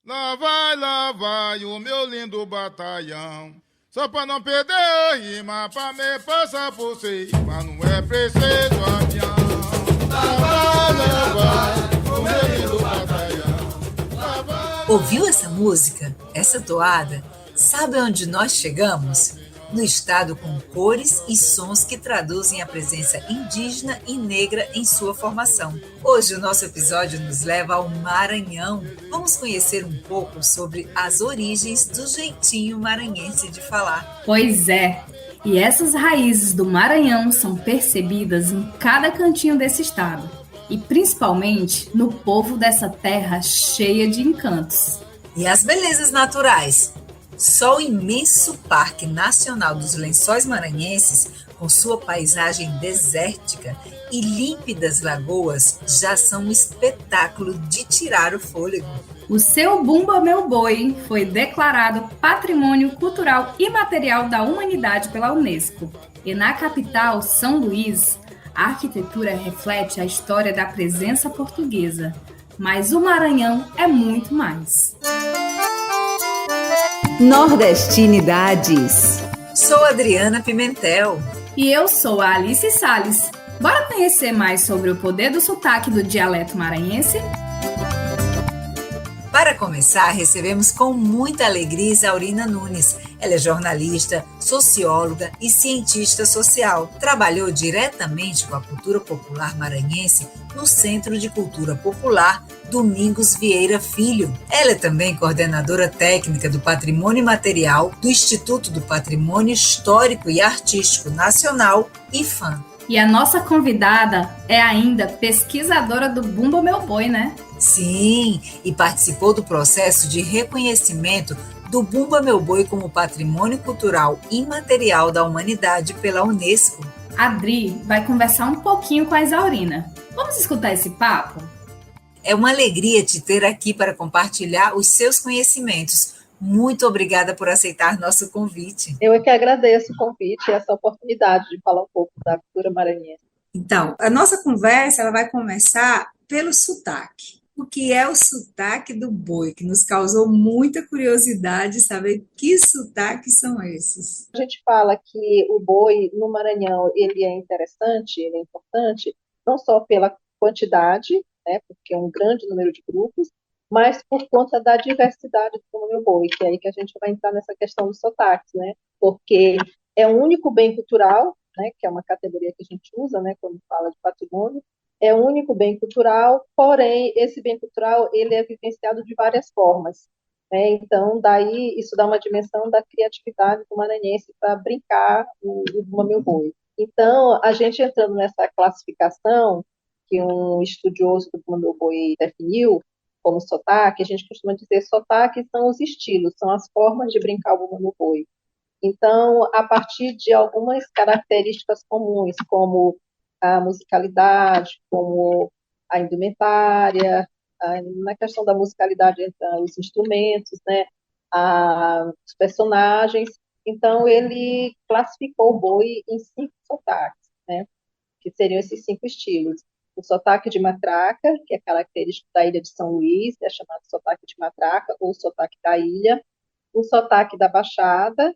Lá vai o meu lindo batalhão. Só pra não perder a rima, pra me passar por cima, não é preciso avião. Lá vai o meu lindo batalhão. Ouviu essa música? Essa toada? Sabe onde nós chegamos? No estado com cores e sons que traduzem a presença indígena e negra em sua formação. Hoje o nosso episódio nos leva ao Maranhão. Vamos conhecer um pouco sobre as origens do jeitinho maranhense de falar. Pois é, e essas raízes do Maranhão são percebidas em cada cantinho desse estado, e principalmente no povo dessa terra cheia de encantos. E as belezas naturais? Só o imenso Parque Nacional dos Lençóis Maranhenses, com sua paisagem desértica e límpidas lagoas, já são um espetáculo de tirar o fôlego. O seu Bumba Meu Boi foi declarado Patrimônio Cultural Imaterial da Humanidade pela Unesco. E na capital, São Luís, a arquitetura reflete a história da presença portuguesa. Mas o Maranhão é muito mais. Nordestinidades. Sou Adriana Pimentel. E eu sou a Alice Salles. Bora conhecer mais sobre o poder do sotaque do dialeto maranhense? Para começar, recebemos com muita alegria Isaurina Nunes. Ela é jornalista, socióloga e cientista social. Trabalhou diretamente com a cultura popular maranhense no Centro de Cultura Popular Domingos Vieira Filho. Ela é também coordenadora técnica do Patrimônio Imaterial do Instituto do Patrimônio Histórico e Artístico Nacional, IFAM. E a nossa convidada é ainda pesquisadora do Bumba Meu Boi, né? Sim, e participou do processo de reconhecimento do Bumba Meu Boi como Patrimônio Cultural Imaterial da Humanidade pela Unesco. A Dri vai conversar um pouquinho com a Isaurina. Vamos escutar esse papo? É uma alegria te ter aqui para compartilhar os seus conhecimentos. Muito obrigada por aceitar nosso convite. Eu é que agradeço o convite e essa oportunidade de falar um pouco da cultura maranhense. Então, a nossa conversa ela vai começar pelo sotaque. O que é o sotaque do boi, que nos causou muita curiosidade saber que sotaques são esses. A gente fala que o boi no Maranhão ele é interessante, ele é importante, não só pela quantidade, né, porque é um grande número de grupos, mas por conta da diversidade do meu boi, que é aí que a gente vai entrar nessa questão dos sotaques, né, porque é um único bem cultural, né, que é uma categoria que a gente usa, né, quando fala de patrimônio, é um único bem cultural, porém, esse bem cultural ele é vivenciado de várias formas. Né? Então, daí, isso dá uma dimensão da criatividade do maranhense para brincar o Bumba Meu Boi. Então, a gente entrando nessa classificação, que um estudioso do Bumba Meu Boi definiu como sotaque, a gente costuma dizer sotaque são os estilos, são as formas de brincar o Bumba Meu Boi. Então, a partir de algumas características comuns, como a musicalidade, como a indumentária, na questão da musicalidade entre os instrumentos, né, os personagens. Então, ele classificou o boi em 5 sotaques, né, que seriam esses 5 estilos. O sotaque de matraca, que é característico da ilha de São Luís, é chamado sotaque de matraca, ou sotaque da ilha. O sotaque da Baixada,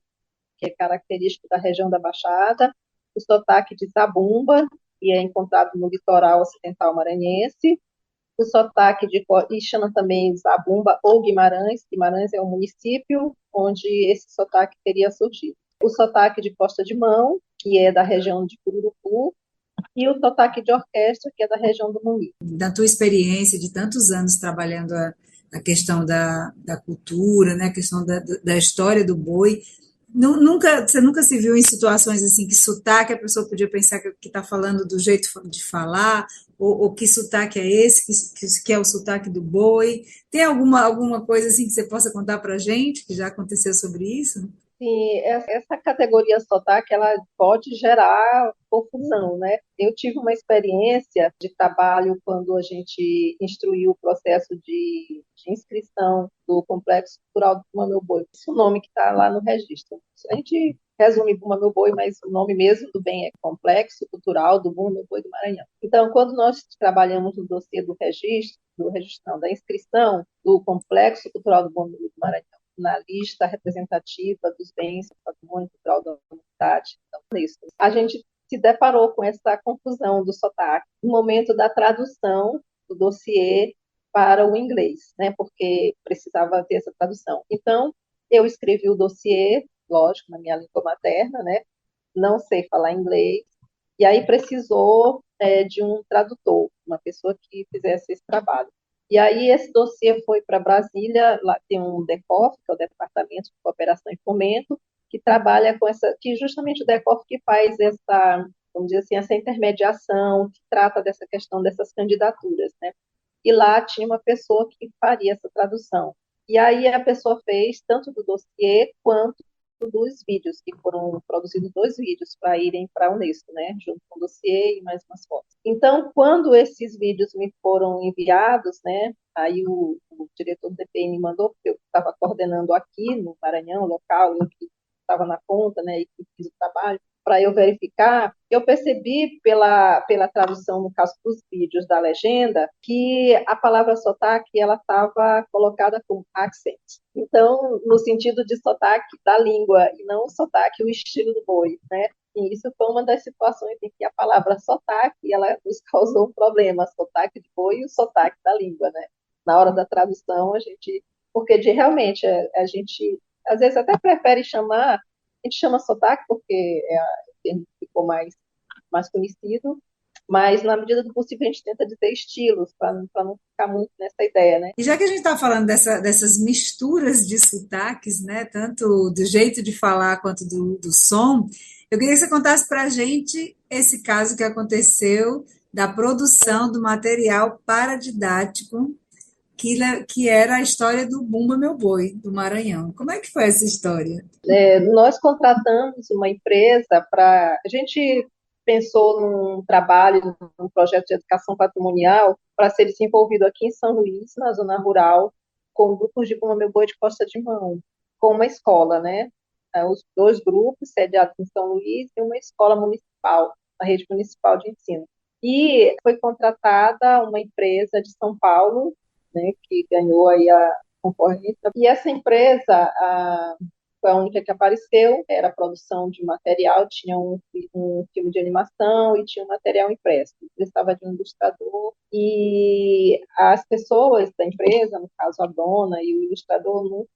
que é característico da região da Baixada. O sotaque de Zabumba, que é encontrado no litoral ocidental maranhense. O sotaque e chama também Zabumba ou Guimarães. Guimarães é um município onde esse sotaque teria surgido. O sotaque de Costa de Mão, que é da região de Cururupu, e o sotaque de orquestra, que é da região do Munique. Da tua experiência de tantos anos trabalhando a questão da cultura, né, a questão da história do boi, você nunca se viu em situações assim que sotaque a pessoa podia pensar que está falando do jeito de falar, ou que sotaque é esse, que é o sotaque do boi? Tem alguma coisa assim que você possa contar para a gente, que já aconteceu sobre isso? Sim, essa categoria sotaque, ela pode gerar confusão, né? Eu tive uma experiência de trabalho quando a gente instruiu o processo de inscrição do Complexo Cultural do Bumba Meu Boi, esse é o nome que está lá no registro. A gente resume Bumba Meu Boi, mas o nome mesmo do bem é Complexo Cultural do Bumba Meu Boi do Maranhão. Então, quando nós trabalhamos no dossiê não, da inscrição do Complexo Cultural do Bumba Meu Boi do Maranhão na lista representativa dos bens do patrimônio cultural da humanidade, então, a gente se deparou com essa confusão do sotaque no momento da tradução do dossiê para o inglês, né, porque precisava ter essa tradução. Então, eu escrevi o dossiê, lógico, na minha língua materna, né, não sei falar inglês, e aí precisou de um tradutor, uma pessoa que fizesse esse trabalho. E aí esse dossiê foi para Brasília, lá tem um DECOF, que é o Departamento de Cooperação e Fomento, que trabalha com essa, que justamente o DECOF que faz essa, vamos dizer assim, essa intermediação, que trata dessa questão dessas candidaturas, né? E lá tinha uma pessoa que faria essa tradução. E aí a pessoa fez tanto do dossiê quanto dos vídeos, que foram produzidos 2 vídeos para irem para a Unesco, né, junto com o dossiê e mais umas fotos. Então, quando esses vídeos me foram enviados, né, aí o diretor do DPI me mandou, porque eu estava coordenando aqui no Maranhão, local, eu que estava na ponta, né, e que fiz o trabalho, para eu verificar, eu percebi pela tradução, no caso dos vídeos da legenda, que a palavra sotaque ela estava colocada com accent. Então, no sentido de sotaque da língua, e não o sotaque, o estilo do boi, né? E isso foi uma das situações em que a palavra sotaque, ela nos causou um problema, sotaque de boi e o sotaque da língua, né? Na hora da tradução, porque realmente, a gente, às vezes até prefere chamar, a gente chama sotaque porque o termo ficou mais conhecido, mas na medida do possível a gente tenta dizer estilos, para não ficar muito nessa ideia, né? E já que a gente está falando dessas misturas de sotaques, né, tanto do jeito de falar quanto do som, eu queria que você contasse para a gente esse caso que aconteceu da produção do material paradidático que era a história do Bumba Meu Boi, do Maranhão. Como é que foi essa história? Nós contratamos uma empresa para... A gente pensou num trabalho, num projeto de educação patrimonial para ser desenvolvido aqui em São Luís, na zona rural, com grupos de Bumba Meu Boi de Costa de Mão, com uma escola, né? Os 2 grupos sediados em São Luís e uma escola municipal, a rede municipal de ensino. E foi contratada uma empresa de São Paulo, né, que ganhou aí a concorrência. E essa empresa foi a única que apareceu, era a produção de material, tinha um filme de animação e tinha um material impresso. Precisava de um ilustrador e as pessoas da empresa, no caso a dona e o ilustrador,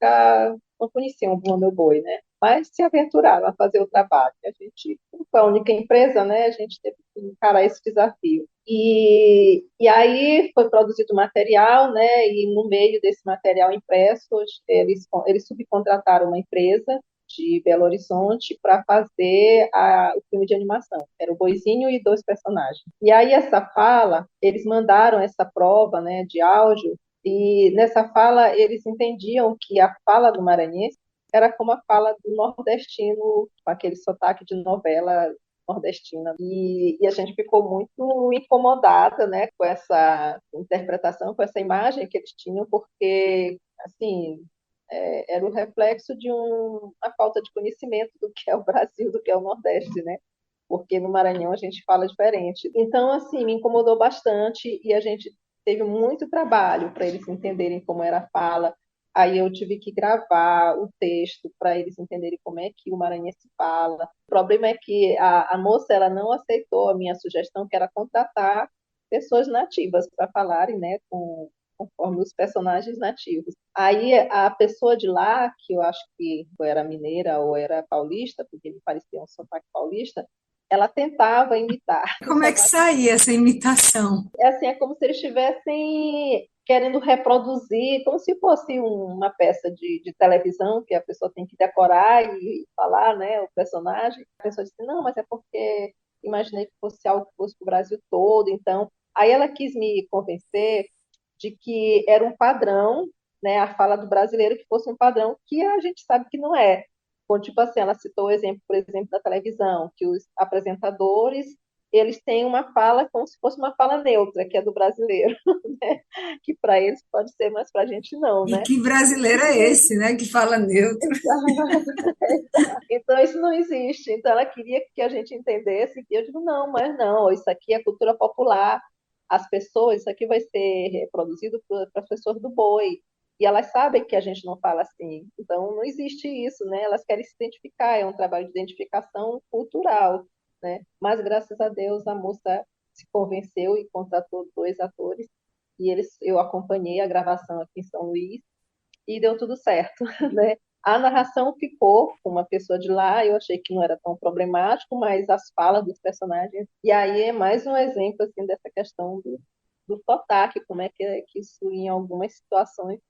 não conheciam o Bumba Meu Boi, né? Mas se aventuraram a fazer o trabalho. A gente, como foi a única empresa, né, a gente teve que encarar esse desafio. E aí foi produzido material, né, e no meio desse material impresso, eles subcontrataram uma empresa de Belo Horizonte para fazer o filme de animação. Era o Boizinho e 2 personagens. E aí essa fala, eles mandaram essa prova, né, de áudio, e nessa fala eles entendiam que a fala do maranhense era como a fala do nordestino, com aquele sotaque de novela nordestina. E a gente ficou muito incomodada, né, com essa interpretação, com essa imagem que eles tinham, porque, assim, era o reflexo de uma falta de conhecimento do que é o Brasil, do que é o Nordeste, né? Porque no Maranhão a gente fala diferente. Então, assim, me incomodou bastante e a gente teve muito trabalho para eles entenderem como era a fala. Aí eu tive que gravar o texto para eles entenderem como é que o maranhense fala. O problema é que a moça ela não aceitou a minha sugestão, que era contratar pessoas nativas para falarem, né, conforme os personagens nativos. Aí a pessoa de lá, que eu acho que era mineira ou era paulista, porque me parecia um sotaque paulista, ela tentava imitar. Como é que saía essa imitação? É como se eles estivessem querendo reproduzir, como se fosse uma peça de televisão, que a pessoa tem que decorar e falar, né, o personagem. A pessoa disse, não, mas é porque imaginei que fosse algo que fosse para o Brasil todo, então... Aí ela quis me convencer de que era um padrão, né, a fala do brasileiro, que fosse um padrão que a gente sabe que não é. Tipo assim, ela citou o exemplo, por exemplo, da televisão, que os apresentadores eles têm uma fala como se fosse uma fala neutra, que é do brasileiro, né? Que para eles pode ser, mas para a gente não, E né? que brasileiro é esse, né, que fala neutro? Então, isso não existe. Então, ela queria que a gente entendesse, e eu digo, não, mas não, isso aqui é cultura popular, as pessoas, isso aqui vai ser reproduzido para as pessoas do boi, e elas sabem que a gente não fala assim. Então, não existe isso, né? Elas querem se identificar, é um trabalho de identificação cultural, né? Mas, graças a Deus, a moça se convenceu e contratou 2 atores, e eu acompanhei a gravação aqui em São Luís, e deu tudo certo, né? A narração ficou com uma pessoa de lá, eu achei que não era tão problemático, mas as falas dos personagens, e aí é mais um exemplo assim dessa questão do sotaque, como é que isso em algumas situações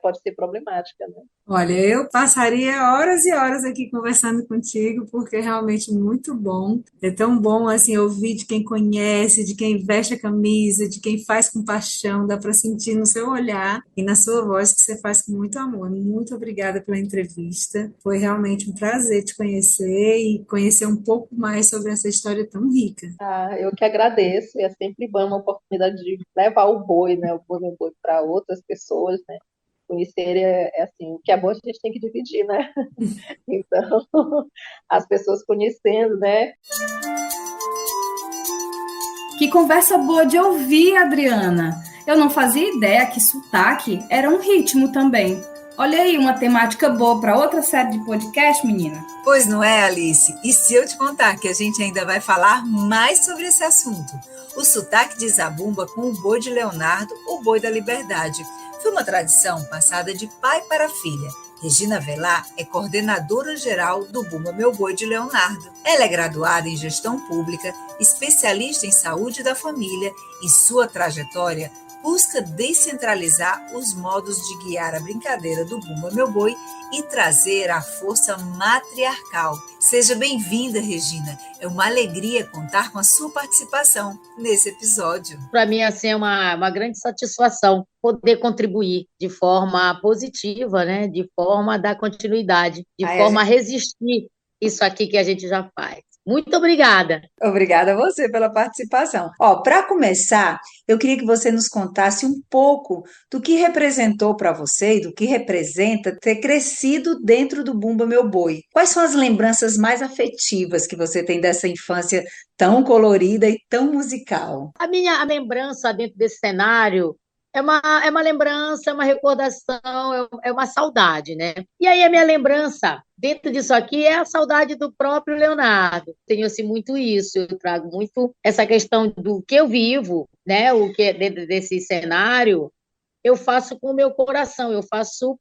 pode ser problemática, né? Olha, eu passaria horas e horas aqui conversando contigo, porque é realmente muito bom. É tão bom assim ouvir de quem conhece, de quem veste a camisa, de quem faz com paixão, dá para sentir no seu olhar e na sua voz que você faz com muito amor. Muito obrigada pela entrevista. Foi realmente um prazer te conhecer e conhecer um pouco mais sobre essa história tão rica. Ah, eu que agradeço, e é sempre bom uma oportunidade de levar o boi, né, o boi meu boi para outras pessoas, né? Conhecer é assim, o que é bom a gente tem que dividir, né? Então, as pessoas conhecendo, né? Que conversa boa de ouvir, Adriana. Eu não fazia ideia que sotaque era um ritmo também. Olha aí, uma temática boa para outra série de podcast, menina. Pois não é, Alice? E se eu te contar que a gente ainda vai falar mais sobre esse assunto? O sotaque de Zabumba com o boi de Leonardo, o boi da liberdade. Foi uma tradição passada de pai para filha. Regina Velar é coordenadora geral do Bumba Meu Boi de Leonardo. Ela é graduada em gestão pública, especialista em saúde da família e sua trajetória busca descentralizar os modos de guiar a brincadeira do Bumba Meu Boi e trazer a força matriarcal. Seja bem-vinda, Regina. É uma alegria contar com a sua participação nesse episódio. Para mim, assim, é uma grande satisfação poder contribuir de forma positiva, né? De forma a dar continuidade, de forma a resistir isso aqui que a gente já faz. Muito obrigada. Obrigada a você pela participação. Ó, para começar, eu queria que você nos contasse um pouco do que representou para você e do que representa ter crescido dentro do Bumba Meu Boi. Quais são as lembranças mais afetivas que você tem dessa infância tão colorida e tão musical? A minha lembrança dentro desse cenário é uma lembrança, é uma recordação, é uma saudade, né? E aí a minha lembrança dentro disso aqui é a saudade do próprio Leonardo. Tenho assim muito isso, eu trago muito essa questão do que eu vivo, né? O que é dentro desse cenário, eu faço com o meu coração, eu faço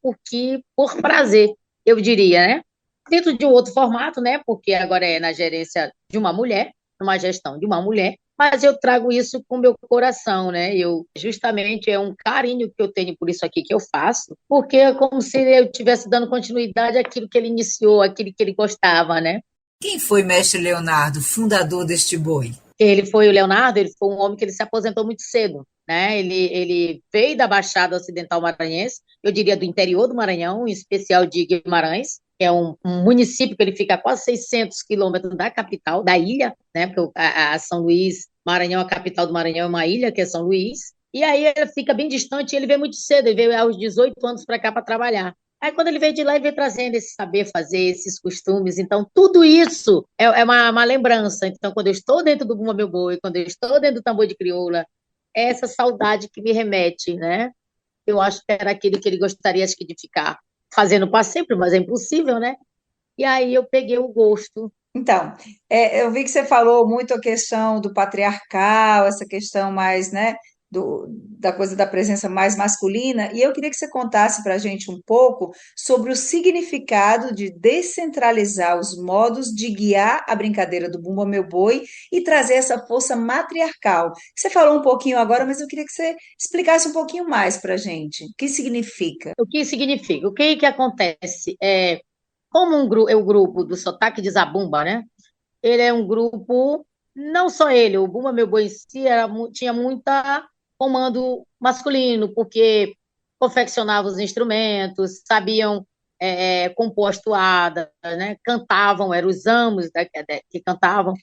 por prazer, eu diria, né? Dentro de um outro formato, né? Porque agora é na gerência de uma mulher, numa gestão de uma mulher, mas eu trago isso com o meu coração, né? Justamente, é um carinho que eu tenho por isso aqui que eu faço, porque é como se eu estivesse dando continuidade àquilo que ele iniciou, àquilo que ele gostava, né? Quem foi Mestre Leonardo, fundador deste boi? O Leonardo, ele foi um homem que ele se aposentou muito cedo, né? Ele veio da Baixada Ocidental Maranhense, eu diria do interior do Maranhão, em especial de Guimarães, que é um município que ele fica a quase 600 quilômetros da capital, da ilha, né? Porque a São Luís, Maranhão, a capital do Maranhão é uma ilha, que é São Luís, e aí ele fica bem distante, ele veio muito cedo, ele veio aos 18 anos para cá para trabalhar. Aí, quando ele veio de lá, ele veio trazendo esse saber fazer, esses costumes. Então, tudo isso é uma lembrança. Então, quando eu estou dentro do Bumba Meu Boi, quando eu estou dentro do tambor de crioula, é essa saudade que me remete, né? Eu acho que era aquilo que ele gostaria, acho que, de ficar fazendo para sempre, mas é impossível, né? E aí eu peguei o gosto. Então, eu vi que você falou muito a questão do patriarcal, essa questão mais, né, da coisa da presença mais masculina, e eu queria que você contasse para a gente um pouco sobre o significado de descentralizar os modos de guiar a brincadeira do Bumba Meu Boi e trazer essa força matriarcal. Você falou um pouquinho agora, mas eu queria que você explicasse um pouquinho mais para a gente. O que significa? O que significa? O que acontece? Como o grupo do Sotaque de Zabumba, né? Ele é um grupo, não só ele, o Bumba Meu Boi em si tinha muita comando masculino, porque confeccionavam os instrumentos, sabiam compor as toadas, né? Cantavam, eram os amos que cantavam.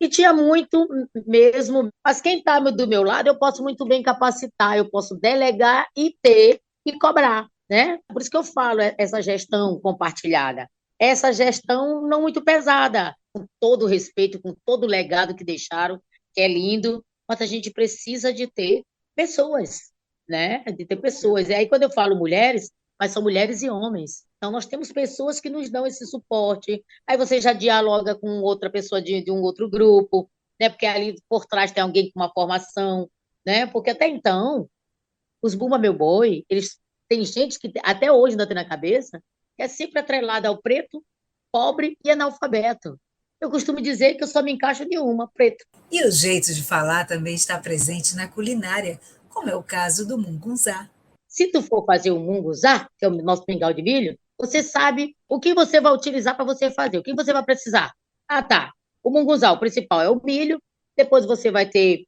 E tinha muito mesmo, mas quem está do meu lado, eu posso muito bem capacitar, eu posso delegar e ter e cobrar, né? Por isso que eu falo essa gestão compartilhada. Essa gestão não muito pesada, com todo o respeito, com todo o legado que deixaram, que é lindo, mas a gente precisa de ter pessoas, né? De ter pessoas. E aí, quando eu falo mulheres, mas são mulheres e homens. Então, nós temos pessoas que nos dão esse suporte. Aí você já dialoga com outra pessoa de um outro grupo, né? Porque ali por trás tem alguém com uma formação, né? Porque até então, os Bumba Meu Boi, eles tem gente que até hoje ainda tem na cabeça, que é sempre atrelada ao preto, pobre e analfabeto. Eu costumo dizer que eu só me encaixo em uma, preto. E o jeito de falar também está presente na culinária, como é o caso do mungunzá. Se tu for fazer o munguzá, que é o nosso mingau de milho, você sabe o que você vai utilizar para você fazer, o que você vai precisar. Ah, tá. O munguzá, o principal é o milho, depois você vai ter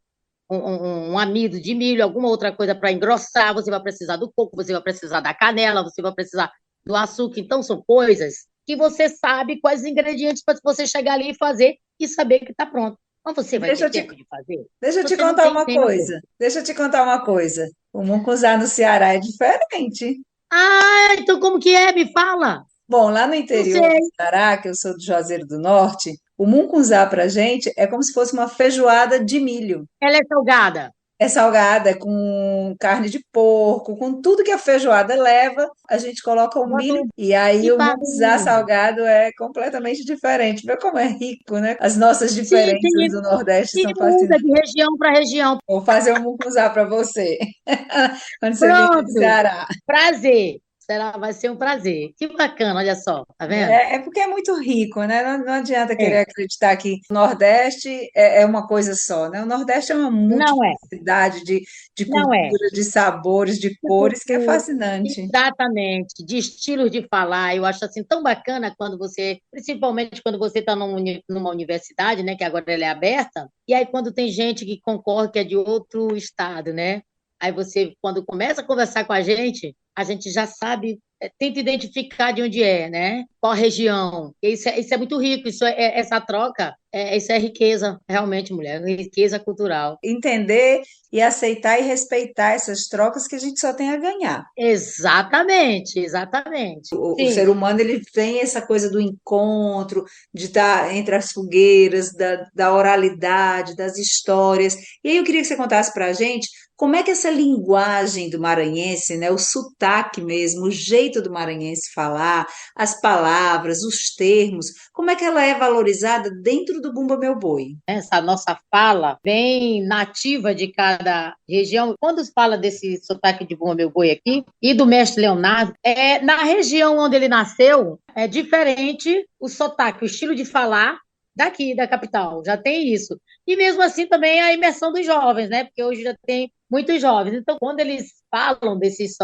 um amido de milho, alguma outra coisa para engrossar, você vai precisar do coco, você vai precisar da canela, você vai precisar do açúcar. Então, são coisas que você sabe quais os ingredientes para você chegar ali e fazer e saber que está pronto. Mas você vai Deixa ter eu te, tempo de fazer? deixa eu te Você não contar tem uma tempo. coisa. Deixa eu te contar uma coisa. O mucunzá no Ceará é diferente. Ah, então como que é? Me fala. Bom, lá no Não interior do sei. Ceará, que eu sou do Juazeiro do Norte, o mungunzá pra gente é como se fosse uma feijoada de milho. Ela é salgada. É salgada, é com carne de porco, com tudo que a feijoada leva, a gente coloca o Bota milho e aí que o mungunzá bacana. salgado é completamente diferente. Vê como é rico, né? As nossas Sim, diferenças sim. do Nordeste E são muda fascinantes. de região para região. Vou fazer um mungunzá para você quando você vier no Pronto. Ceará. Prazer. Será, vai ser um prazer. Que bacana, olha só, tá vendo? É porque é muito rico, né? Não adianta querer É, acreditar que o Nordeste é uma coisa só, né? O Nordeste é uma não é, multiplicidade de não é. cultura, de sabores, de De cores, que é cultura, fascinante. exatamente, de estilos de falar. Eu acho assim tão bacana quando você, principalmente quando você está numa universidade, né, que agora ela é aberta, e aí quando tem gente que concorre que é de outro estado, né? Aí você, quando começa a conversar com a gente já sabe, tenta identificar de onde é, né? Qual região. Isso é muito rico, essa troca, isso é riqueza, realmente, mulher, riqueza cultural. Entender e aceitar e respeitar essas trocas que a gente só tem a ganhar. Exatamente, exatamente. O Sim. ser humano ele tem essa coisa do encontro, de estar entre as fogueiras, da oralidade, das histórias. E aí eu queria que você contasse para a gente como é que essa linguagem do maranhense, né, o sotaque mesmo, o jeito do maranhense falar, as palavras, os termos, como é que ela é valorizada dentro do Bumba Meu Boi? Essa nossa fala bem nativa de cada região. Quando se fala desse sotaque de Bumba Meu Boi aqui e do mestre Leonardo, na região onde ele nasceu, é diferente o sotaque, o estilo de falar daqui, da capital, já tem isso. E mesmo assim também a imersão dos jovens, né? Porque hoje já tem muitos jovens. Então, quando eles falam desses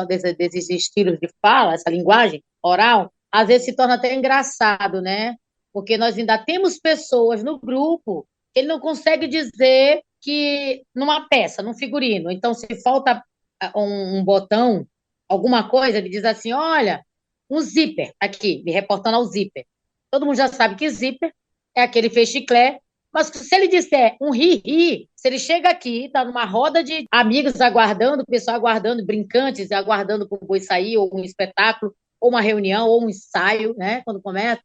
estilos de fala, essa linguagem oral, às vezes se torna até engraçado, né? Porque nós ainda temos pessoas no grupo que ele não consegue dizer que numa peça, num figurino. Então, se falta um botão, alguma coisa, ele diz assim: olha, um zíper, aqui, me reportando ao zíper. Todo mundo já sabe que zíper é aquele fechiclé, mas se ele disser um ri-ri, se ele chega aqui, está numa roda de amigos aguardando, o pessoal aguardando, brincantes, aguardando para o boi sair, ou um espetáculo, ou uma reunião, ou um ensaio, né, quando começa.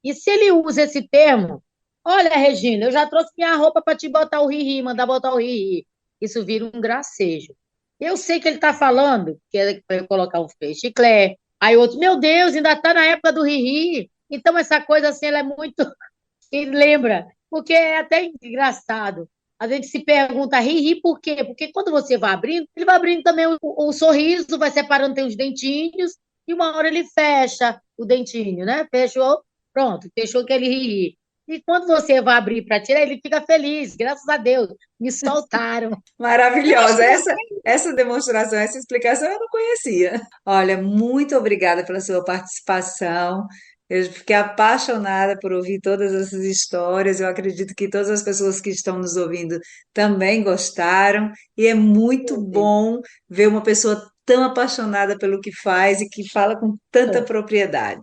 E se ele usa esse termo, olha, Regina, eu já trouxe minha roupa para te botar o ri-ri, mandar botar o ri-ri. Isso vira um gracejo. Eu sei que ele está falando que é para eu colocar um chiclete. Aí outro, meu Deus, ainda está na época do ri-ri. Então essa coisa assim, ela é muito... E lembra, porque é até engraçado. A gente se pergunta, ri por quê? Porque quando você vai abrindo, ele vai abrindo também o sorriso, vai separando, tem os dentinhos, e uma hora ele fecha o dentinho, né? Fechou, pronto, fechou aquele ri. E quando você vai abrir para tirar, ele fica feliz, graças a Deus, me soltaram. Eu acho Maravilhosa. que Essa demonstração, essa explicação eu não conhecia. Olha, muito obrigada pela sua participação. Eu fiquei apaixonada por ouvir todas essas histórias. Eu acredito que todas as pessoas que estão nos ouvindo também gostaram. E é muito bom ver uma pessoa tão apaixonada pelo que faz e que fala com tanta propriedade.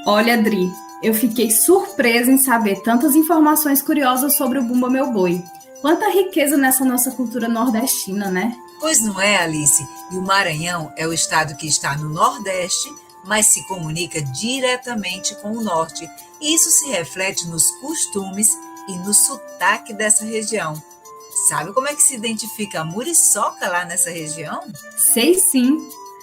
Olha, Adri, Eu fiquei surpresa em saber tantas informações curiosas sobre o Bumba Meu Boi. Quanta riqueza nessa nossa cultura nordestina, né? Pois não é, Alice? E o Maranhão é o estado que está no Nordeste, mas se comunica diretamente com o Norte. E isso se reflete nos costumes e no sotaque dessa região. Sabe como é que se identifica a muriçoca lá nessa região? Sei sim,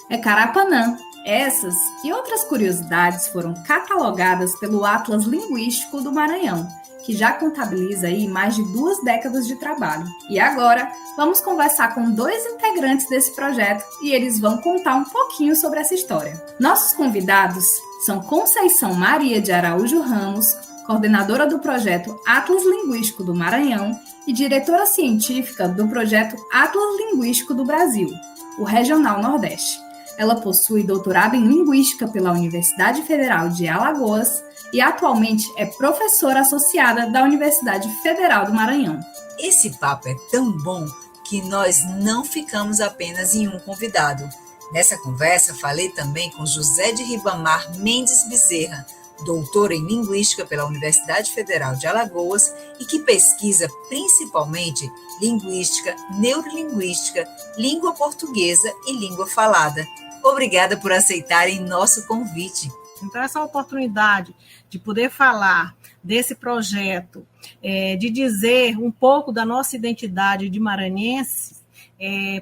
é Carapanã. Essas e outras curiosidades foram catalogadas pelo Atlas Linguístico do Maranhão, que já contabiliza aí mais de 2 décadas de trabalho. E agora, vamos conversar com 2 integrantes desse projeto e eles vão contar um pouquinho sobre essa história. Nossos convidados são Conceição Maria de Araújo Ramos, coordenadora do projeto Atlas Linguístico do Maranhão e diretora científica do projeto Atlas Linguístico do Brasil, o Regional Nordeste. Ela possui doutorado em Linguística pela Universidade Federal de Alagoas e atualmente é professora associada da Universidade Federal do Maranhão. Esse papo é tão bom que nós não ficamos apenas em um convidado. Nessa conversa, falei também com José de Ribamar Mendes Bezerra, doutor em Linguística pela Universidade Federal de Alagoas e que pesquisa principalmente linguística, neurolinguística, língua portuguesa e língua falada. Obrigada por aceitarem nosso convite. Então, essa oportunidade de poder falar desse projeto, de dizer um pouco da nossa identidade de maranhense,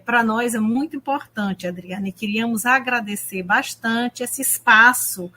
para nós é muito importante, Adriana, e queríamos agradecer bastante esse espaço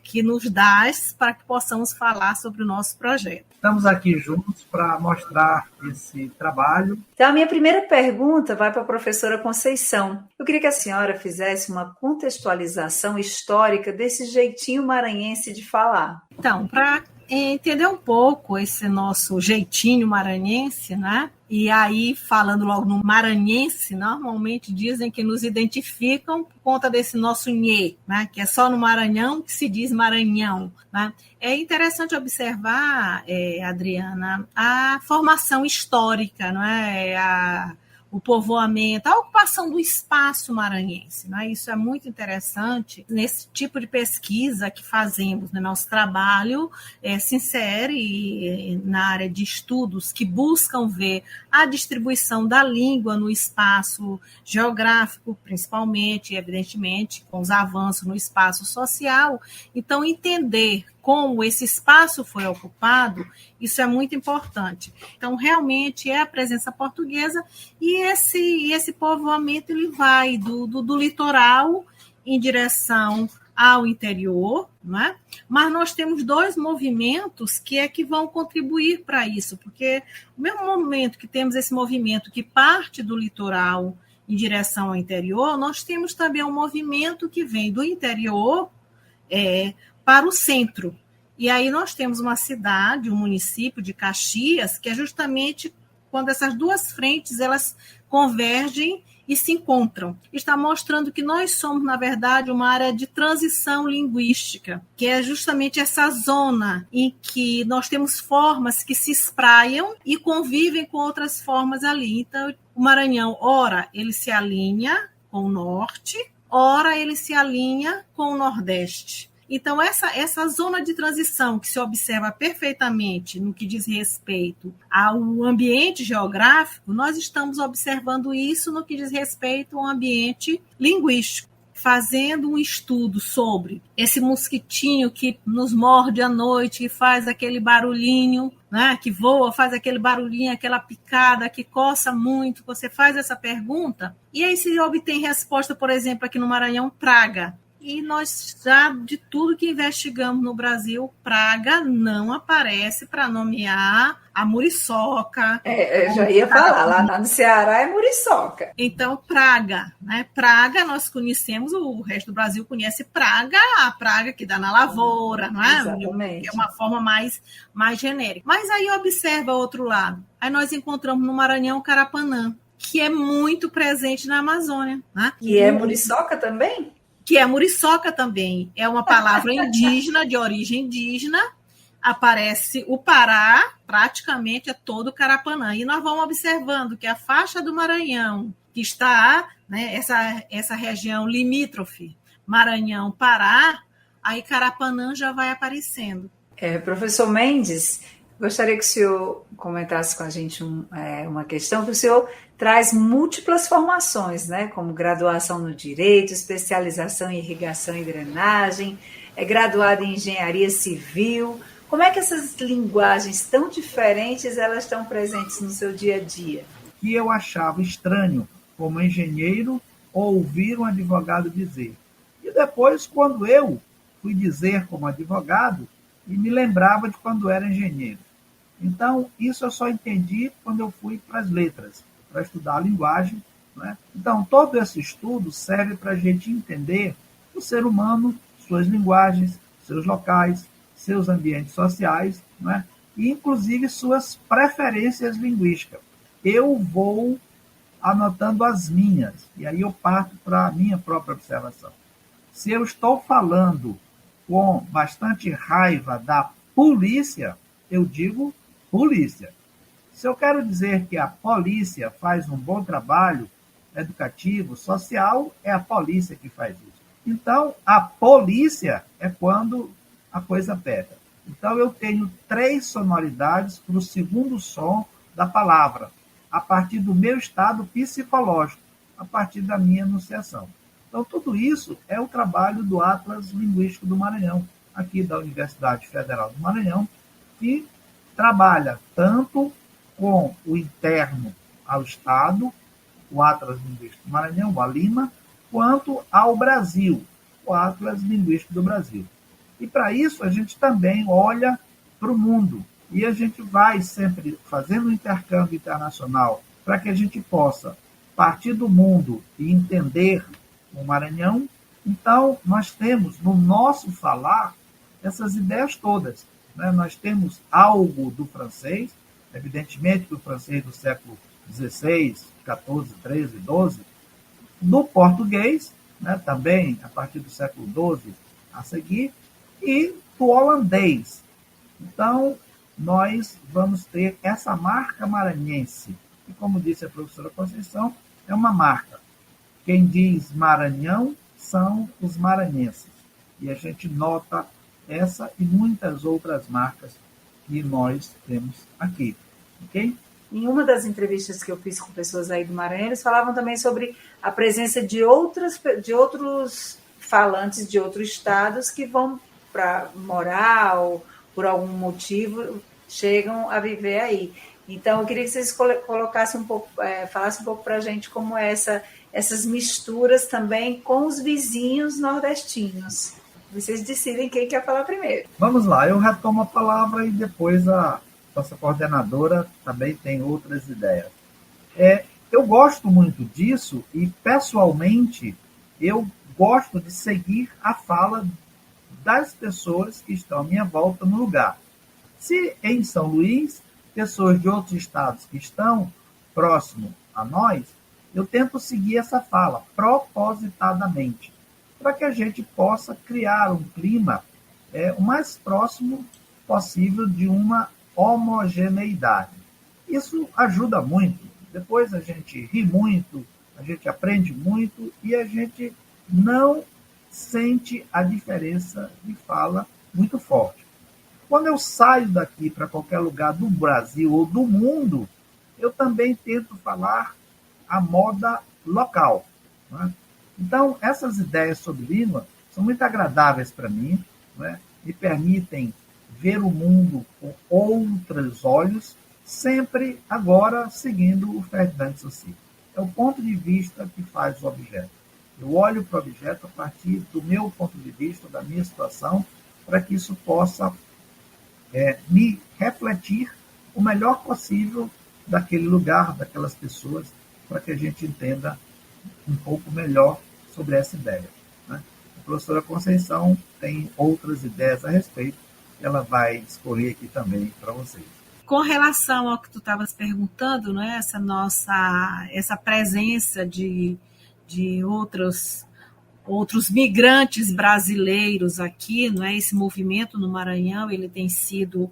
que nos dá para que possamos falar sobre o nosso projeto. Estamos aqui juntos para mostrar esse trabalho. Então, a minha primeira pergunta vai para a professora Conceição. Eu queria que a senhora fizesse uma contextualização histórica desse jeitinho maranhense de falar. Então, para entender um pouco esse nosso jeitinho maranhense, né? E aí, falando logo no maranhense, normalmente dizem que nos identificam por conta desse nosso nhê, né? Que é só no Maranhão que se diz Maranhão, né? É interessante observar, Adriana, a formação histórica, não é? O povoamento, a ocupação do espaço maranhense. Né? Isso é muito interessante. Nesse tipo de pesquisa que fazemos, né? Nosso trabalho se insere na área de estudos que buscam ver a distribuição da língua no espaço geográfico, principalmente, evidentemente, com os avanços no espaço social. Então, entender como esse espaço foi ocupado, isso é muito importante. Então, realmente, é a presença portuguesa e esse povoamento ele vai do litoral em direção ao interior, né? Mas nós temos 2 movimentos que vão contribuir para isso, porque no mesmo momento que temos esse movimento que parte do litoral em direção ao interior, nós temos também um movimento que vem do interior para o centro. E aí nós temos uma cidade, um município de Caxias, que é justamente quando essas 2 frentes elas convergem e se encontram. Está mostrando que nós somos, na verdade, uma área de transição linguística, que é justamente essa zona em que nós temos formas que se espraiam e convivem com outras formas ali. Então, o Maranhão, ora, ele se alinha com o norte, ora, ele se alinha com o nordeste. Então, essa zona de transição que se observa perfeitamente no que diz respeito ao ambiente geográfico, nós estamos observando isso no que diz respeito ao ambiente linguístico, fazendo um estudo sobre esse mosquitinho que nos morde à noite e faz aquele barulhinho, né, que voa, faz aquele barulhinho, aquela picada que coça muito. Você faz essa pergunta e aí se obtém resposta, por exemplo, aqui no Maranhão, praga. E nós já, de tudo que investigamos no Brasil, praga não aparece para nomear a muriçoca. Eu já ia falar, lá no Ceará é muriçoca. Então, praga, né? Praga, nós conhecemos, o resto do Brasil conhece praga, a praga que dá na lavoura, não é? Exatamente. É uma forma mais genérica. Mas aí observa outro lado. Aí nós encontramos no Maranhão o Carapanã, que é muito presente na Amazônia. Né? E é muriçoca também? Que é muriçoca também, é uma palavra indígena, de origem indígena, aparece o Pará, praticamente é todo o Carapanã. E nós vamos observando que a faixa do Maranhão, que está, né, essa região limítrofe, Maranhão-Pará, aí Carapanã já vai aparecendo. Professor Mendes, gostaria que o senhor comentasse com a gente uma questão, que o senhor traz múltiplas formações, né, como graduação no Direito, especialização em irrigação e drenagem, é graduado em Engenharia Civil. Como é que essas linguagens tão diferentes elas estão presentes no seu dia a dia? Que eu achava estranho, como engenheiro, ouvir um advogado dizer. E depois, quando eu fui dizer como advogado, e me lembrava de quando era engenheiro. Então, isso eu só entendi quando eu fui para as letras, para estudar a linguagem. Né? Então, todo esse estudo serve para a gente entender o ser humano, suas linguagens, seus locais, seus ambientes sociais, né? E, inclusive, suas preferências linguísticas. Eu vou anotando as minhas, e aí eu parto para a minha própria observação. Se eu estou falando com bastante raiva da polícia, eu digo polícia. Se eu quero dizer que a polícia faz um bom trabalho educativo, social, é a polícia que faz isso. Então, a polícia é quando a coisa pega. Então, eu tenho 3 sonoridades para o segundo som da palavra, a partir do meu estado psicológico, a partir da minha enunciação. Então, tudo isso é o trabalho do Atlas Linguístico do Maranhão, aqui da Universidade Federal do Maranhão, que trabalha tanto com o interno ao Estado, o Atlas Linguístico do Maranhão, o ALIMA, quanto ao Brasil, o Atlas Linguístico do Brasil. E, para isso, a gente também olha para o mundo. E a gente vai sempre fazendo um intercâmbio internacional para que a gente possa partir do mundo e entender o Maranhão. Então, nós temos no nosso falar essas ideias todas. Né? Nós temos algo do francês, evidentemente que o francês do século XVI, XIV, XIII, XII, do português, né? Também a partir do século XII a seguir, e do holandês. Então, nós vamos ter essa marca maranhense, que, como disse a professora Conceição, é uma marca. Quem diz Maranhão são os maranhenses. E a gente nota essa e muitas outras marcas que nós temos aqui. Ok? Em uma das entrevistas que eu fiz com pessoas aí do Maranhão, eles falavam também sobre a presença de outros falantes de outros estados que vão para morar ou por algum motivo chegam a viver aí. Então, eu queria que vocês colocassem um pouco, falassem um pouco para a gente como é essas misturas também com os vizinhos nordestinos. Vocês decidem quem quer falar primeiro. Vamos lá, eu retomo a palavra e depois a nossa coordenadora também tem outras ideias. Eu gosto muito disso e, pessoalmente, eu gosto de seguir a fala das pessoas que estão à minha volta no lugar. Se em São Luís, pessoas de outros estados que estão próximo a nós, eu tento seguir essa fala propositadamente, para que a gente possa criar um clima o mais próximo possível de uma homogeneidade. Isso ajuda muito. Depois a gente ri muito, a gente aprende muito e a gente não sente a diferença de fala muito forte. Quando eu saio daqui para qualquer lugar do Brasil ou do mundo, eu também tento falar a moda local. Né? Então, essas ideias sobre língua são muito agradáveis para mim, né? Me permitem ver o mundo com outros olhos, sempre agora seguindo o Ferdinand de Saussure. É o ponto de vista que faz o objeto. Eu olho para o objeto a partir do meu ponto de vista, da minha situação, para que isso possa me refletir o melhor possível daquele lugar, daquelas pessoas, para que a gente entenda um pouco melhor sobre essa ideia. Né? A professora Conceição tem outras ideias a respeito, ela vai escolher aqui também para vocês. Com relação ao que tu estavas perguntando, né, essa presença de outros migrantes brasileiros aqui, não é? Esse movimento no Maranhão, ele tem sido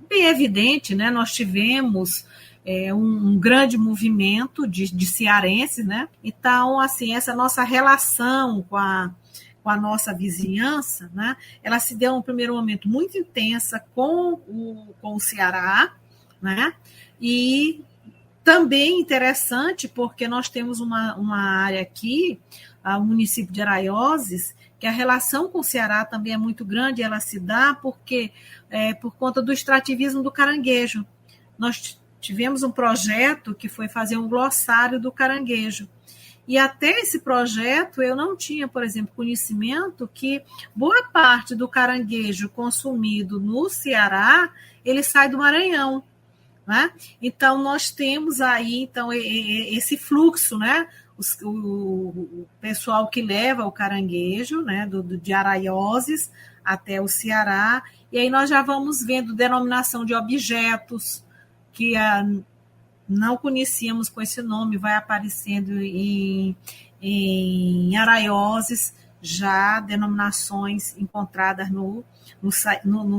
bem evidente, né? Nós tivemos um grande movimento de cearenses, né? Então, assim, essa nossa relação a nossa vizinhança, né? Ela se deu, no primeiro momento, muito intensa com o Ceará, né? E também interessante, porque nós temos uma área aqui, o município de Araioses, que a relação com o Ceará também é muito grande, ela se dá por conta do extrativismo do caranguejo. Nós tivemos um projeto que foi fazer um glossário do caranguejo. E até esse projeto eu não tinha, por exemplo, conhecimento que boa parte do caranguejo consumido no Ceará, ele sai do Maranhão, né? Então, nós temos aí esse fluxo, né? O pessoal que leva o caranguejo, né? de Araioses até o Ceará, e aí nós já vamos vendo denominação de objetos que não conhecíamos com esse nome, vai aparecendo em Araioses, já denominações encontradas no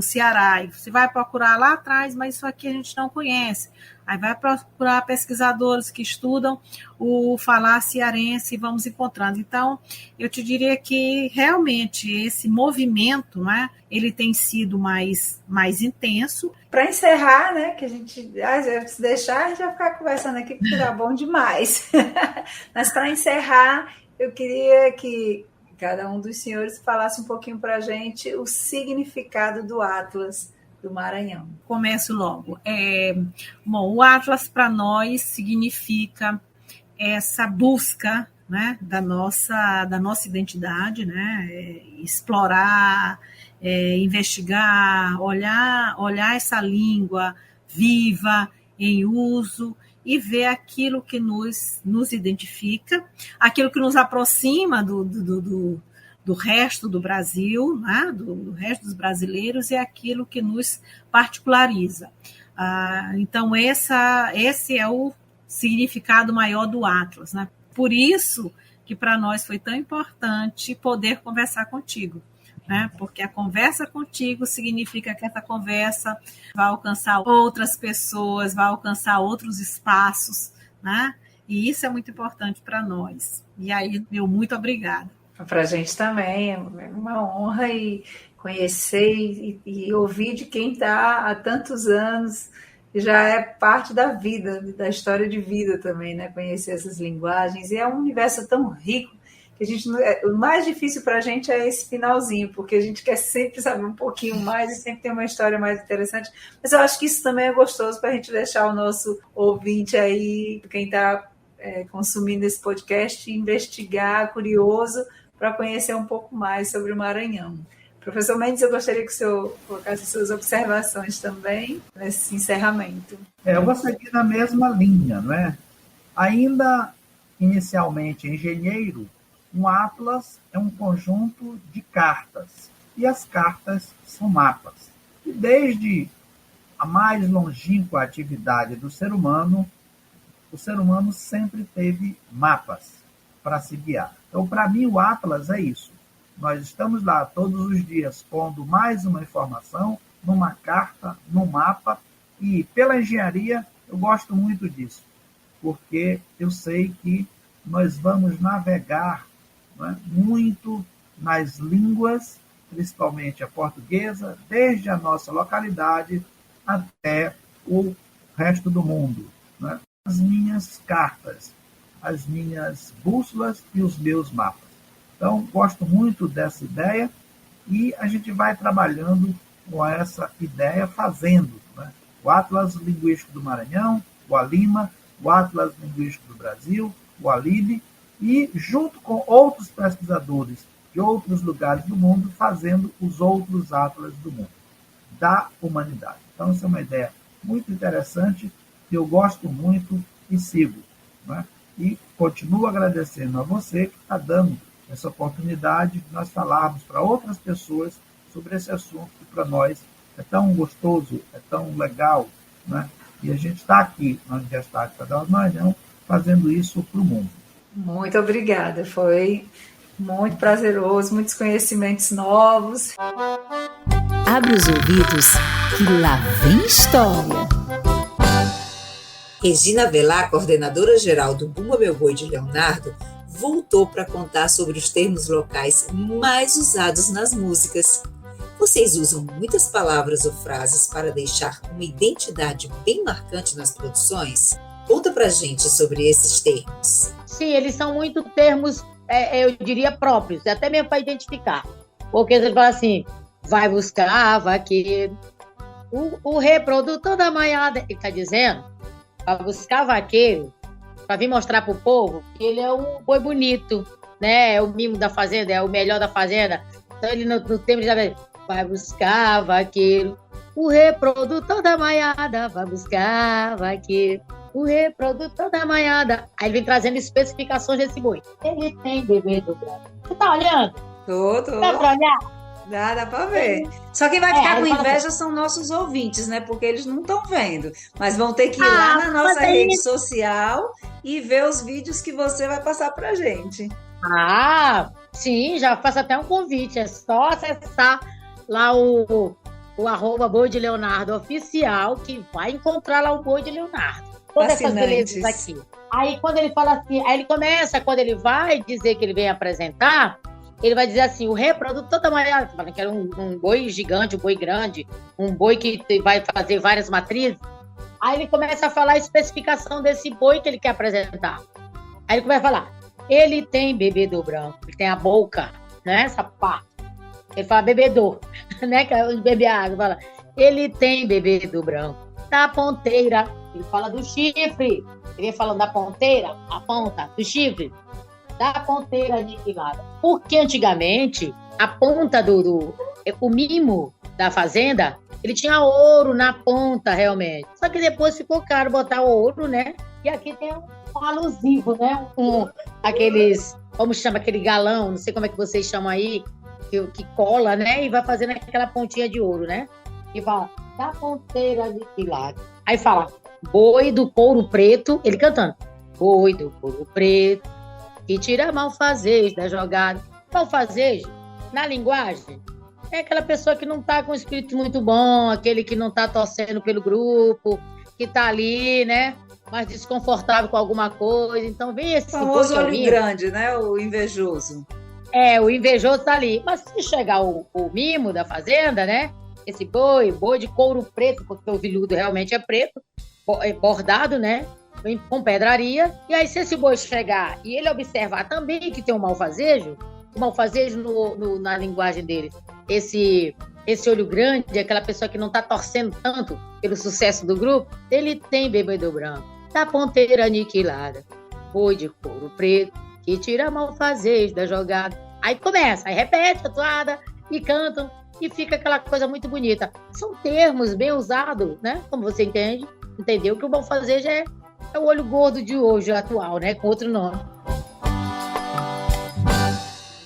Ceará. E você vai procurar lá atrás, mas isso aqui a gente não conhece. Aí vai procurar pesquisadores que estudam o falar cearense e vamos encontrando. Então, eu te diria que realmente esse movimento, né, ele tem sido mais intenso. Para encerrar, né, que a gente, se deixar, a gente vai ficar conversando aqui, porque tá bom demais. Mas para encerrar, eu queria que cada um dos senhores falasse um pouquinho para a gente o significado do Atlas do Maranhão. Começo logo. Bom, o Atlas para nós significa essa busca, né, da nossa identidade, né, explorar, investigar, olhar essa língua viva, em uso, e ver aquilo que nos identifica, aquilo que nos aproxima do resto do Brasil, né? do resto dos brasileiros, e aquilo que nos particulariza. Então, esse é o significado maior do Atlas, né? Por isso que para nós foi tão importante poder conversar contigo, né? Porque a conversa contigo significa que essa conversa vai alcançar outras pessoas, vai alcançar outros espaços, né? E isso é muito importante para nós. E aí, meu muito obrigada. Para a gente também é uma honra conhecer e ouvir de quem está há tantos anos, já é parte da vida, da história de vida também, né? Conhecer essas linguagens, e é um universo tão rico que o mais difícil para a gente é esse finalzinho, porque a gente quer sempre saber um pouquinho mais e sempre tem uma história mais interessante, mas eu acho que isso também é gostoso para a gente deixar o nosso ouvinte aí, quem está consumindo esse podcast, investigar, curioso, para conhecer um pouco mais sobre o Maranhão. Professor Mendes, eu gostaria que o senhor colocasse suas observações também nesse encerramento. Eu vou seguir na mesma linha, não é? Ainda inicialmente engenheiro, um atlas é um conjunto de cartas, e as cartas são mapas. E desde a mais longínqua atividade do ser humano, o ser humano sempre teve mapas para se guiar. Então, para mim, o atlas é isso. Nós estamos lá todos os dias pondo mais uma informação numa carta, num mapa, e pela engenharia eu gosto muito disso, porque eu sei que nós vamos navegar, né, muito nas línguas, principalmente a portuguesa, desde a nossa localidade até o resto do mundo, né? As minhas cartas, as minhas bússolas e os meus mapas. Então, gosto muito dessa ideia e a gente vai trabalhando com essa ideia, fazendo, né? O Atlas Linguístico do Maranhão, o ALIMA, o Atlas Linguístico do Brasil, o ALIBE, e junto com outros pesquisadores de outros lugares do mundo, fazendo os outros atlas do mundo, da humanidade. Então, essa é uma ideia muito interessante, que eu gosto muito e sigo, né? E continuo agradecendo a você que está dando essa oportunidade de nós falarmos para outras pessoas sobre esse assunto que para nós é tão gostoso, é tão legal, né? E a gente está aqui na Universidade Federal do Maranhão fazendo isso para o mundo. Muito obrigada, foi muito prazeroso, muitos conhecimentos novos. Abre os ouvidos que lá vem história. Regina Velar, coordenadora geral do Bumba Meu Boi de Leonardo, voltou para contar sobre os termos locais mais usados nas músicas. Vocês usam muitas palavras ou frases para deixar uma identidade bem marcante nas produções? Conta pra gente sobre esses termos. Sim, eles são muito termos, eu diria, próprios, até mesmo para identificar. Porque você fala assim, vai buscar vaqueiro, o reprodutor da manhada, ele está dizendo, vai buscar vaqueiro, para vir mostrar para o povo que ele é um boi bonito, né? É o mimo da fazenda, é o melhor da fazenda. Então ele no tempo já vai buscar vaqueiro, o reprodutor da manhada, vai buscar vaqueiro, o reprodutor da manhada. Aí ele vem trazendo especificações desse boi. Ele tem bebê do branco. Você tá olhando? Tô. Dá pra olhar? Dá pra ver. Só quem vai ficar com inveja são nossos ouvintes, né? Porque eles não estão vendo. Mas vão ter que ir lá na nossa rede social e ver os vídeos que você vai passar pra gente. Sim, já faço até um convite. É só acessar lá o @Boi de Leonardo oficial, que vai encontrar lá o Boi de Leonardo. Todas essas belezas aqui. Aí quando ele fala assim, aí ele começa, quando ele vai dizer que ele vem apresentar, ele vai dizer assim, o reprodutor da manhada, falando que era um boi gigante, um boi grande, um boi que vai fazer várias matrizes. Aí ele começa a falar a especificação desse boi que ele quer apresentar. Aí ele começa a falar, ele tem bebedor branco, ele tem a boca, né, essa parte. Ele fala bebedor, né, que é onde bebe a água. Fala, ele tem bebedor branco, da ponteira. Ele fala do chifre. Ele vem falando da ponteira, a ponta do chifre. Da ponteira aniquilada. Porque antigamente, a ponta o mimo da fazenda, ele tinha ouro na ponta, realmente. Só que depois ficou caro botar o ouro, né? E aqui tem um alusivo, né? Aqueles, como chama aquele galão, não sei como é que vocês chamam aí, que cola, né? E vai fazendo aquela pontinha de ouro, né? E fala, da ponteira aniquilada. Aí fala, boi do couro preto, ele cantando, boi do couro preto, que tira malfazejo da jogada. Malfazejo, na linguagem, é aquela pessoa que não está com um espírito muito bom, aquele que não está torcendo pelo grupo, que está ali, né, mais desconfortável com alguma coisa. Então vem esse famoso olho grande, né, o invejoso. O invejoso está ali. Mas se chegar o mimo da fazenda, né, esse boi de couro preto, porque o veludo realmente é preto, bordado, né, com pedraria, e aí se esse boi chegar e ele observar também que tem um malfazejo, o malfazejo na linguagem dele, esse olho grande, aquela pessoa que não está torcendo tanto pelo sucesso do grupo, ele tem bebedor branco, da ponteira aniquilada, boi de couro preto, que tira malfazejo da jogada. Aí começa, aí repete a toada e cantam, e fica aquela coisa muito bonita. São termos bem usados, né? Como você entendeu que o malfazejo é o olho gordo de hoje, atual, né? Com outro nome.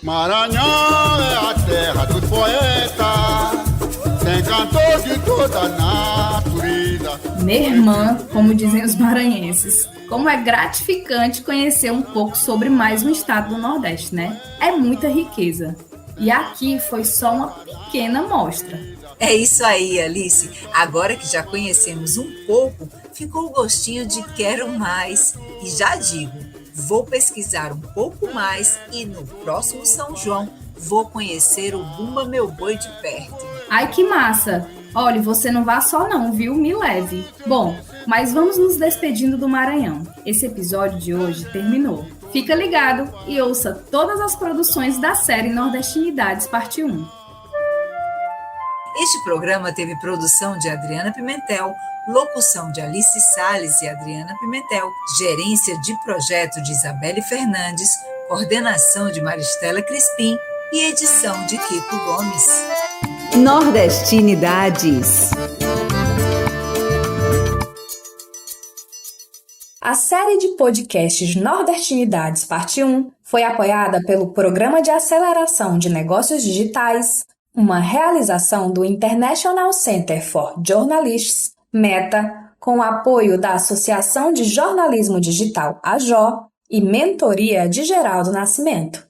Maranhão é a terra dos poetas, tem cantor de toda a natureza. Minha irmã, como dizem os maranhenses, como é gratificante conhecer um pouco sobre mais um estado do Nordeste, né? É muita riqueza. E aqui foi só uma pequena amostra. É isso aí, Alice. Agora que já conhecemos um pouco, ficou o gostinho de quero mais. E já digo, vou pesquisar um pouco mais e no próximo São João vou conhecer o Bumba Meu Boi de perto. Ai, que massa! Olha, você não vá só não, viu? Me leve. Bom, mas vamos nos despedindo do Maranhão. Esse episódio de hoje terminou. Fica ligado e ouça todas as produções da série Nordestinidades Parte 1. Este programa teve produção de Adriana Pimentel, locução de Alice Salles e Adriana Pimentel, gerência de projeto de Isabelle Fernandes, coordenação de Maristela Crispim e edição de Kiko Gomes. Nordestinidades. A série de podcasts Nordestinidades Parte 1 foi apoiada pelo Programa de Aceleração de Negócios Digitais, uma realização do International Center for Journalists, META, com o apoio da Associação de Jornalismo Digital, AJO, e mentoria de Geraldo Nascimento.